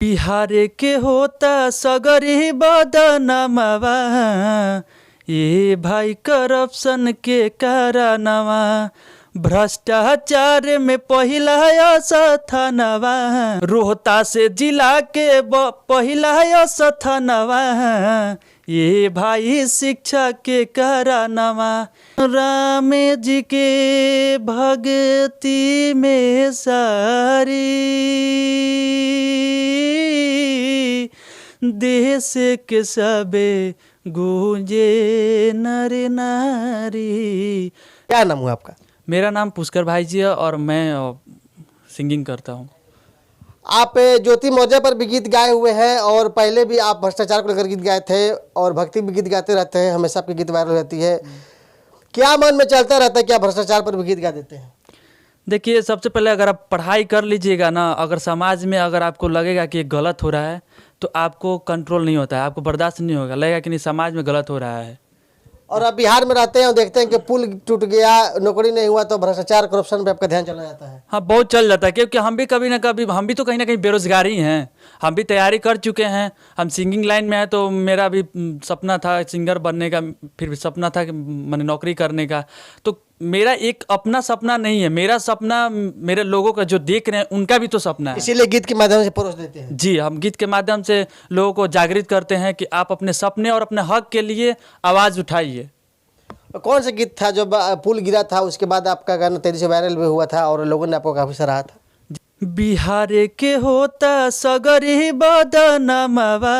बिहार के होता सगरी बदनामवा, ये भाई करप्शन के कारणवा, भ्रष्टाचार में पहिला स्थानवा, रोहतास जिला के पहिला स्थानवा, ये भाई शिक्षा के कारणवा, राम जी के भक्ति में सारी देश के सबे गूंजे नर नारी। क्या नाम हुआ आपका? मेरा नाम पुष्कर भाई जी है और मैं सिंगिंग करता हूँ। आप ज्योति मौजा पर भी गीत गाए हुए हैं और पहले भी आप भ्रष्टाचार को लेकर गीत गाए थे और भक्ति भी गीत गाते रहते हैं, हमेशा आपकी गीत वायरल रहती है। क्या मन में चलता रहता है कि आप भ्रष्टाचार पर भी गीत गा देते हैं? देखिए, सबसे पहले अगर आप पढ़ाई कर लीजिएगा ना, अगर समाज में अगर आपको लगेगा कि गलत हो रहा है तो आपको कंट्रोल नहीं होता है, आपको बर्दाश्त नहीं होगा, लगेगा कि नहीं समाज में गलत हो रहा है। और आप बिहार में रहते हैं और देखते हैं कि पुल टूट गया, नौकरी नहीं हुआ, तो भ्रष्टाचार करप्शन पे आपका ध्यान चला जाता है। हाँ, बहुत चल जाता है, क्योंकि हम भी कभी ना कभी, हम भी तो कहीं ना कहीं बेरोजगार ही हैं। हम भी तैयारी कर चुके हैं, हम सिंगिंग लाइन में हैं, तो मेरा भी सपना था सिंगर बनने का, फिर भी सपना था कि मैंने नौकरी करने का। तो मेरा एक अपना सपना नहीं है, मेरा सपना मेरे लोगों का जो देख रहे हैं उनका भी तो सपना है। इसीलिए गीत के माध्यम से परोस देते हैं। जी, हम गीत के माध्यम से लोगों को जागृत करते हैं कि आप अपने सपने और अपने हक के लिए आवाज़ उठाइए। कौन सा गीत था जो पुल गिरा था उसके बाद आपका गाना तेजी से वायरल भी हुआ था और लोगों ने आपको काफी सराहा था? बिहार के होता सगरी बदनामवा,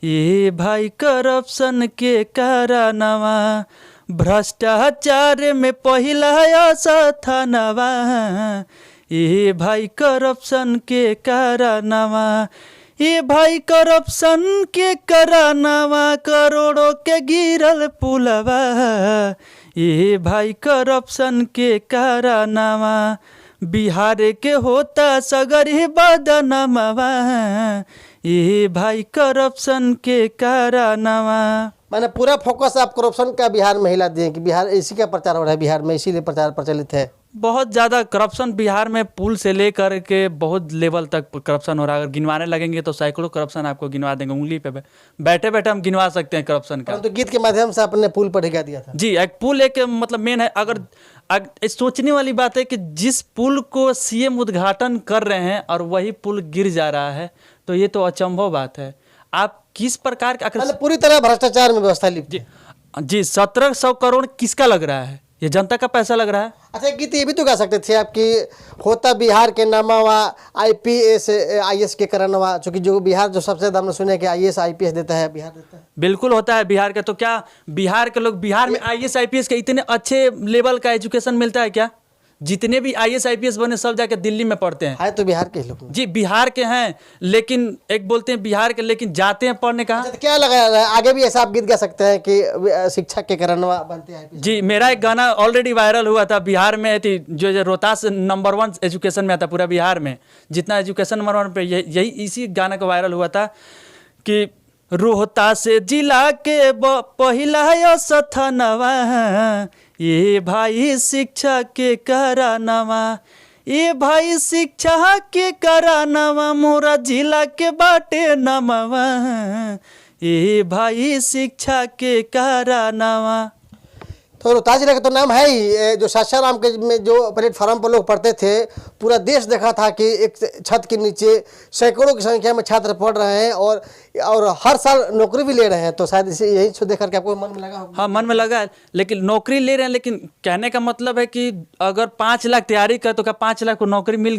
ये भाई करप्शन के कारणवा, भ्रष्टाचार में पहिला स्थानवा, ये भाई करप्शन के कारणवा, ये भाई करप्शन के कारणवा, करोड़ों के गिरल पुलवा, ये भाई करप्शन के कारणवा, बिहार के होता सगरी बदनामवा, ये भाई करप्शन के कारणवा। मैंने पूरा फोकस आप करप्शन का बिहार में हिला दिए कि बिहार इसी का प्रचार हो रहा है, बिहार में इसीलिए प्रचार प्रचलित है। बहुत ज़्यादा करप्शन बिहार में, पुल से लेकर के बहुत लेवल तक करप्शन हो रहा है। अगर गिनवाने लगेंगे तो सैकड़ों करप्शन आपको गिनवा देंगे, उंगली पे बैठे बैठे हम गिनवा सकते हैं करप्शन का। तो गीत के माध्यम से आपने पुल पर गिरा दिया था। जी, एक पुल एक मतलब मेन है। अगर सोचने वाली बात है कि जिस पुल को सीएम उद्घाटन कर रहे हैं और वही पुल गिर जा रहा है, तो ये तो अचंभव बात है। आप किस प्रकार का पूरी तरह भ्रष्टाचार में व्यवस्था लिप्त है। जी, 1700 करोड़ किसका लग रहा है? ये जनता का पैसा लग रहा है। अच्छा, गीत ये भी तो गा सकते थे आपकी, होता बिहार के नामावा, IPS IAS के करनवा, चूंकि जो बिहार जो सबसे ज्यादा हमने सुने कि IAS IPS देता है, बिहार देता है। बिल्कुल होता है बिहार का। तो क्या बिहार के लोग, बिहार में IAS IPS के इतने अच्छे लेवल का एजुकेशन मिलता है क्या? जितने भी IAS IPS बने सब जाके दिल्ली में पढ़ते हैं। है तो बिहार के लोग। जी, बिहार के हैं, लेकिन एक बोलते हैं बिहार के, लेकिन जाते हैं पढ़ने कहाँ? तो क्या लगा आगे भी ऐसा आप गीत गा सकते हैं कि शिक्षा के करनवा बनते हैं IPS? जी, मेरा एक गाना ऑलरेडी वायरल हुआ था बिहार में थी, जो रोहतास नंबर 1 एजुकेशन में आता पूरा बिहार में, जितना एजुकेशन नंबर 1 पे यही इसी गाना का वायरल हुआ था कि रोहतास जिला के पहिला स्थानवा, ये भाई शिक्षा के कारणवा, ये भाई शिक्षा के कारणवा, मोरा जिला के बाटे नमवा, ये भाई शिक्षा के कारणवा। तो रोहतास जिला का तो नाम है ही, जो सासाराम के में जो प्लेटफार्म पर लोग पढ़ते थे, पूरा देश देखा था कि एक छत के नीचे सैकड़ों की संख्या में छात्र पढ़ रहे हैं और हर साल नौकरी भी ले रहे हैं। तो शायद इसे यही सोच करके आपको मन में लगा होगा। हाँ, मन में लगा है, लेकिन नौकरी ले रहे हैं, लेकिन कहने का मतलब है कि अगर 5 लाख तैयारी कर तो क्या 5 लाख को नौकरी मिल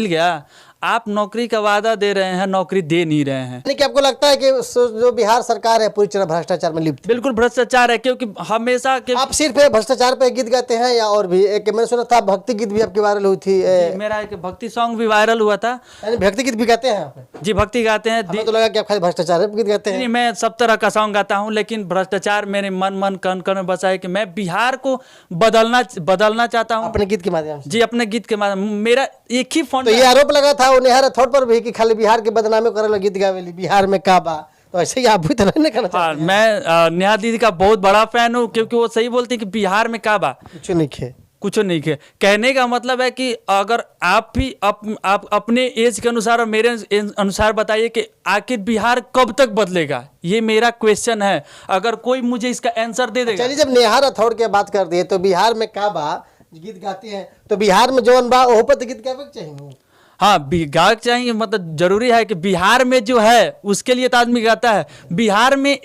गया? आप नौकरी का वादा दे रहे हैं, नौकरी दे नहीं रहे हैं। यानी कि आपको लगता है कि जो बिहार सरकार है पूरी तरह भ्रष्टाचार में लिप्त है? बिल्कुल भ्रष्टाचार है, क्योंकि हमेशा आप सिर्फ भ्रष्टाचार पे गीत गाते हैं या और भी? एक मैंने सुना था भक्ति गीत भी आपकी वायरल हुई थी। मेरा एक भक्ति सॉन्ग भी वायरल हुआ था। यानी भक्ति गीत भी गाते हैं आप? जी, भक्ति गाते हैं। हमें तो लगा कि आप खाली भ्रष्टाचार पे गीत गाते हैं। नहीं, मैं सब तरह का सॉन्ग गाता हूँ, लेकिन भ्रष्टाचार मेरे मन कण कण में बसा है कि मैं बिहार को बदलना चाहता हूँ अपने गीत के माध्यम से। जी, अपने गीत के माध्यम। मेरा एक ही तो ये आरोप लगा था वो नेहा राठौड़ पर भी कि खाली बिहार के बदनामी करे गीत गावेली, बिहार में का बा, तो ऐसे ही आप भी तो नहीं करना चाहते? हाँ, मैं नेहा दीदी का बहुत बड़ा फैन हूँ, क्योंकि वो सही बोलती है कि बिहार में का बा, कुछ नहीं खे। कुछ नहीं किया। कहने का मतलब है कि अगर आप भी आप अपने एज के अनुसार और मेरे अनुसार बताइए कि आखिर बिहार कब तक बदलेगा, ये मेरा क्वेश्चन है। अगर कोई मुझे इसका आंसर दे देगा। चलिए, जब नेहा राठौड़ की बात कर दिए तो बिहार में का बा गीत गाती हैं, तो बिहार में जौन बा ओहो पर तो गीत गावे के चाहिए। हाँ, गाना चाहिए, मतलब जरूरी है कि बिहार में जो है उसके लिए तो आदमी गाता है। बिहार में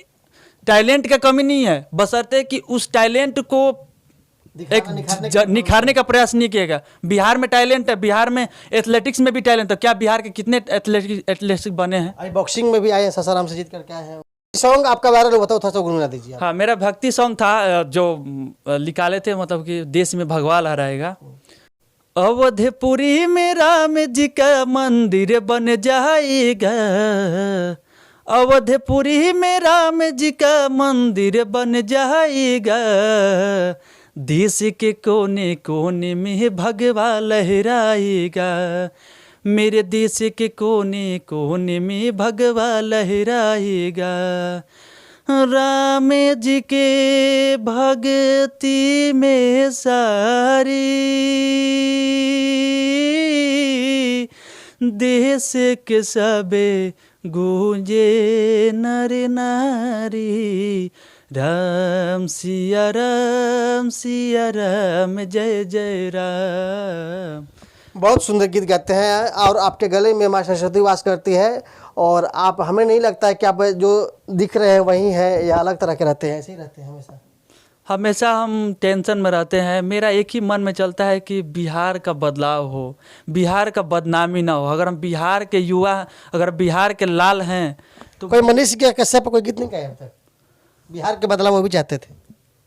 टैलेंट का कमी नहीं है, बशर्ते कि उस टैलेंट को एक निखारने का प्रयास नहीं किएगा। बिहार में टैलेंट है, बिहार में एथलेटिक्स में भी टैलेंट है। क्या बिहार के कितने एथलेटिक्स बने हैं? अभी बॉक्सिंग में भी आए हैं, सासाराम से जीत करके आए हैं। सॉन्ग आपका वायरल हुआ था, थोड़ा सा गुनगुना दीजिए। हाँ, मेरा भक्ति सॉन्ग था जो निकाले थे, मतलब कि देश में भगवा लहराएगा। अवधपुरी में राम जी का मंदिर बन जाएगा, अवधपुरी में राम जी का मंदिर बन जाएगा, देश के कोने कोने में भगवा लहराएगा, मेरे देश के कोने कोने में भगवा लहराएगा, राम जी के भक्ति में सारी देश के सबे गूंजे नर नारी, राम सिया राम सिया राम जय जय राम। बहुत सुंदर गीत गाते हैं और आपके गले में माँ सरस्वती वास करती है, और आप, हमें नहीं लगता है कि आप जो दिख रहे हैं वही है या अलग तरह के रहते हैं, ऐसे ही रहते हैं हमेशा? हमेशा हम टेंशन में रहते हैं। मेरा एक ही मन में चलता है कि बिहार का बदलाव हो, बिहार का बदनामी ना हो। अगर हम बिहार के युवा, अगर बिहार के लाल हैं तो कोई मनीष के कश्यप पर कोई गीत नहीं गाया अब तक? बिहार के बदलाव वो भी चाहते थे।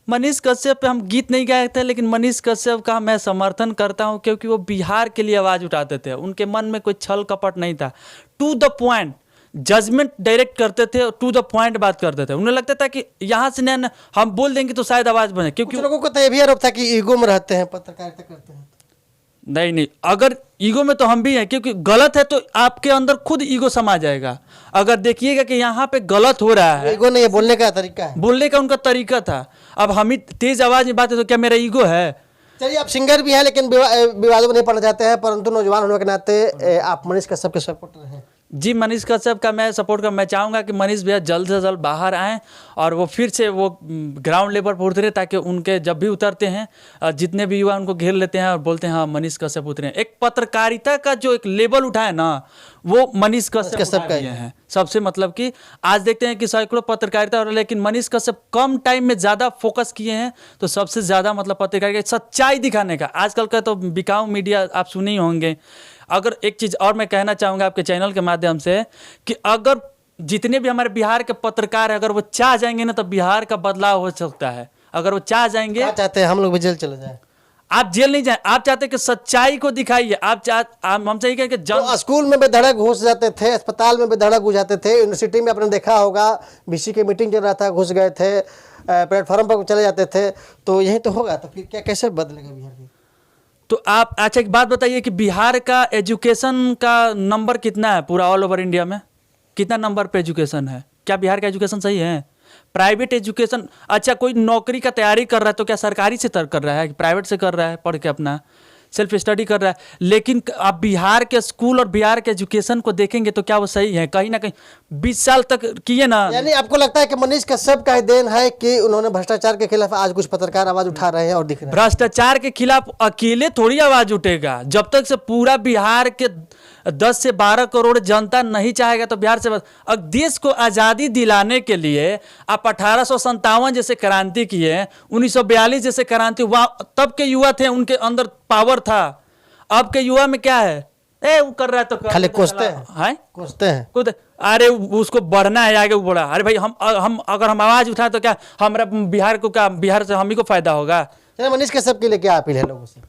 मनीष कश्यप पे हम गीत नहीं गाए थे, लेकिन मनीष कश्यप का मैं समर्थन करता हूं, क्योंकि वो बिहार के लिए आवाज़ उठाते थे। उनके मन में कोई छल कपट नहीं था, to the point judgement direct करते थे, टू द पॉइंट बात करते थे। उन्हें लगता था कि यहाँ से न हम बोल देंगे तो शायद आवाज़ बने, क्योंकि लोगों को तो ये भी आरोप था कि ईगो में रहते हैं, पत्रकारिता करते हैं। नहीं, अगर ईगो में तो हम भी हैं, क्योंकि गलत है तो आपके अंदर खुद ईगो समा जाएगा। अगर देखिएगा कि यहाँ पे गलत हो रहा है, ईगो नहीं है, बोलने का तरीका है, बोलने का उनका तरीका था। अब हम ही तेज आवाज में बात है तो क्या मेरा ईगो है? चलिए, आप सिंगर भी हैं लेकिन विवादों में नहीं पड़ना चाहते हैं, परंतु नौजवान होने के नाते आप मनीष कश्यप के सपोर्टर हैं। जी, मनीष कश्यप का मैं सपोर्ट कर, मैं चाहूँगा कि मनीष भैया जल्द से जल्द बाहर आएँ और वो फिर से वो ग्राउंड लेवल पर उतरे, ताकि उनके जब भी उतरते हैं जितने भी युवा उनको घेर लेते हैं और बोलते हैं हाँ मनीष कश्यप उतरे। एक पत्रकारिता का जो एक लेवल उठाए ना, वो मनीष कश्यप का है सबसे। मतलब कि आज देखते हैं कि सैकड़ों पत्रकारिता हो रहा है, लेकिन मनीष कश्यप कम टाइम में ज़्यादा फोकस किए हैं। तो सबसे ज़्यादा मतलब पत्रकारिता सच्चाई दिखाने का, आजकल का तो बिकाऊ मीडिया आप सुने ही होंगे। अगर एक चीज़ और मैं कहना चाहूँगा आपके चैनल के माध्यम से, कि अगर जितने भी हमारे बिहार के पत्रकार हैं, अगर वो चाह जाएंगे ना तो बिहार का बदलाव हो सकता है। अगर वो चाह जाएंगे, क्या चाहते हैं हम लोग भी जेल चले जाए? आप जेल नहीं जाए, आप चाहते हैं कि सच्चाई को दिखाइए। हमसे ही कहें कि तो स्कूल में बेधड़क घुस जाते थे, अस्पताल में बेधड़क घुस जाते थे, यूनिवर्सिटी में आपने देखा होगा बीसी की मीटिंग चल रहा था, घुस गए थे, प्लेटफॉर्म पर चले जाते थे, तो यही तो होगा। तो फिर क्या, कैसे बदलेगा बिहार की? तो आप अच्छा एक बात बताइए कि बिहार का एजुकेशन का नंबर कितना है पूरा ऑल ओवर इंडिया में? कितना नंबर पे एजुकेशन है? क्या बिहार का एजुकेशन सही है? प्राइवेट एजुकेशन, अच्छा कोई नौकरी का तैयारी कर रहा है तो क्या सरकारी से कर रहा है कि प्राइवेट से कर रहा है, पढ़ के अपना सेल्फ स्टडी कर रहा है? लेकिन आप बिहार के स्कूल और बिहार के एजुकेशन को देखेंगे तो क्या वो सही है? कहीं ना कहीं 20 साल तक किए ना। यानी आपको लगता है कि मनीष कश्यप का ही देन है कि उन्होंने भ्रष्टाचार के खिलाफ आज कुछ पत्रकार आवाज उठा रहे हैं और दिख रहे हैं? भ्रष्टाचार के खिलाफ अकेले थोड़ी आवाज उठेगा। जब तक से पूरा बिहार के 10 से 12 करोड़ जनता नहीं चाहेगा तो बिहार से अब देश को आज़ादी दिलाने के लिए आप 1857 जैसे क्रांति किए, 1942 जैसे क्रांति, वहाँ तब के युवा थे, उनके अंदर पावर था। अब के युवा में क्या है? वो कर रहा है तो खाली कोसते हैं, कोसते हैं खुद। अरे उसको बढ़ना है आगे बढ़ा। अरे भाई हम अगर हम आवाज उठाएं तो क्या हमारा बिहार को, क्या बिहार से हम ही को फायदा होगा? मनीष कश्यप के लिए क्या अपील है लोगों से?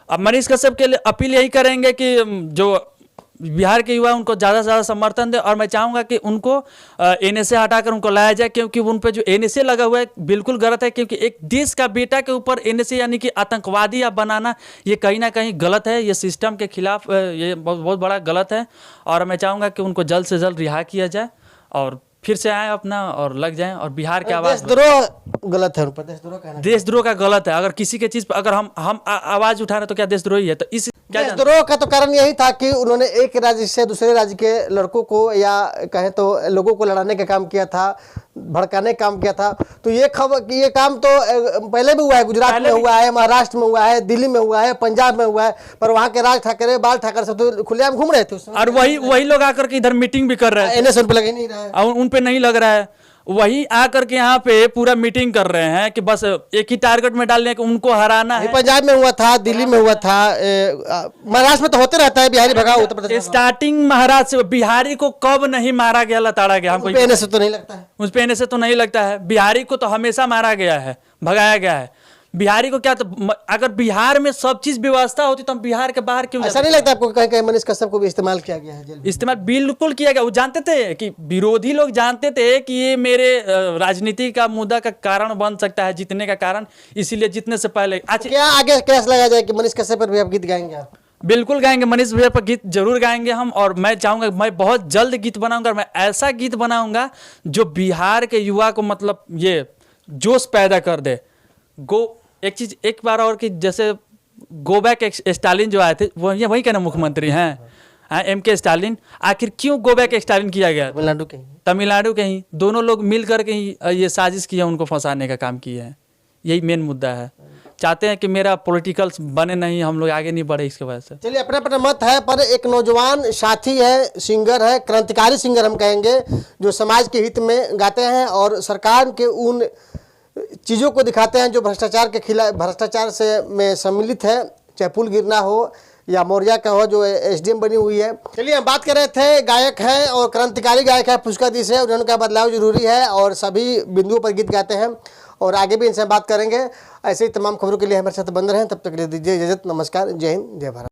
अब मनीष कश्यप के लिए अपील यही करेंगे कि जो बिहार के युवा उनको ज़्यादा से ज़्यादा समर्थन दे, और मैं चाहूँगा कि उनको एनएसए हटाकर उनको लाया जाए, क्योंकि उन पे जो एनएसए लगा हुआ है बिल्कुल गलत है। क्योंकि एक देश का बेटा के ऊपर एनएसए यानी कि आतंकवादी या बनाना, ये कहीं ना कहीं गलत है, ये सिस्टम के खिलाफ ये बहुत बड़ा गलत है। और मैं चाहूँगा कि उनको जल्द से जल्द रिहा किया जाए और फिर से आए अपना और लग जाएं और बिहार की आवाज़। देशद्रोह गलत है उन पर, देशद्रोह कहना। देशद्रोह का गलत है। अगर किसी के चीज़ पर अगर हम आवाज़ उठा रहे तो क्या देशद्रोही है? तो इस क्या देशद्रोह का तो कारण यही था कि उन्होंने एक राज्य से दूसरे राज्य के लड़कों को या कहें तो लोगों को लड़ाने का काम किया था, भड़काने का काम किया था। तो ये काम तो पहले भी हुआ है, गुजरात में हुआ है, महाराष्ट्र में हुआ है, दिल्ली में हुआ है, पंजाब में हुआ है, पर वहाँ के राज ठाकरे, बाल ठाकरे सब तो खुलेआम घूम रहे थे उस समय। और वही लोग आकर के इधर मीटिंग भी कर रहे हैं, एनएस उन पे लग ही नहीं रहा है, और उन पे नहीं लग रहा है। वही आकर के यहाँ पे पूरा मीटिंग कर रहे हैं कि बस एक ही टारगेट में डालने के उनको हराना है। पंजाब में हुआ था, दिल्ली में हुआ था, महाराष्ट्र में तो होते रहता है, बिहारी भगाओ उत्तर प्रदेश। स्टार्टिंग महाराष्ट्र से बिहारी को कब नहीं मारा गया, लताड़ा गया? हमको एनएस से तो नहीं लगता है, उस पे से तो नहीं लगता है। बिहारी को तो हमेशा मारा गया है, भगाया गया है। बिहारी को क्या, तो अगर बिहार में सब चीज व्यवस्था होती तो हम बिहार के बाहर क्यों? ऐसा नहीं लगता आपको कहीं कहीं मनीष कश्यप को भी इस्तेमाल किया गया है जेल में? इस्तेमाल बिल्कुल किया गया। वो जानते थे कि विरोधी लोग जानते थे कि ये मेरे राजनीति का मुद्दा का कारण बन सकता है, जीतने का कारण, इसीलिए जीतने से पहले। अच्छा, क्या आगे केस लगाया जाए कि मनीष कश्यप पर भी आप गीत गाएंगे आप? बिल्कुल गाएंगे, मनीष भैया पर गीत जरूर गाएंगे हम। और मैं चाहूंगा, मैं बहुत जल्द गीत बनाऊंगा, मैं ऐसा गीत बनाऊंगा जो बिहार के युवा को मतलब ये जोश पैदा कर दे। एक चीज एक बार और कि जैसे गो बैक स्टालिन जो आए थे, वही का ना मुख्यमंत्री हैं MK स्टालिन। आखिर क्यों गो बैक स्टालिन किया गया? तमिलनाडु के ही दोनों लोग मिल करके ही ये साजिश किया, उनको फंसाने का काम किया है। यही मेन मुद्दा है। चाहते हैं कि मेरा पॉलिटिकल बने नहीं, हम लोग आगे नहीं बढ़े इसके वजह से। चलिए, अपना अपना मत है, पर एक नौजवान साथी है, सिंगर है, क्रांतिकारी सिंगर हम कहेंगे, जो समाज के हित में गाते हैं और सरकार के उन चीज़ों को दिखाते हैं जो भ्रष्टाचार के खिलाफ, भ्रष्टाचार से में सम्मिलित है, चाहे पुल गिरना हो या मौर्या का हो जो SDM बनी हुई है। चलिए, हम बात कर रहे थे, गायक है और क्रांतिकारी गायक है पुष्कर जी से। उन्होंने कहा बदलाव जरूरी है और सभी बिंदुओं पर गीत गाते हैं और आगे भी इनसे बात करेंगे। ऐसे ही तमाम खबरों के लिए हमारे साथ बंद रहें। तब तक के लिए दीजिए इजाजत। नमस्कार, जय हिंद, जय भारत।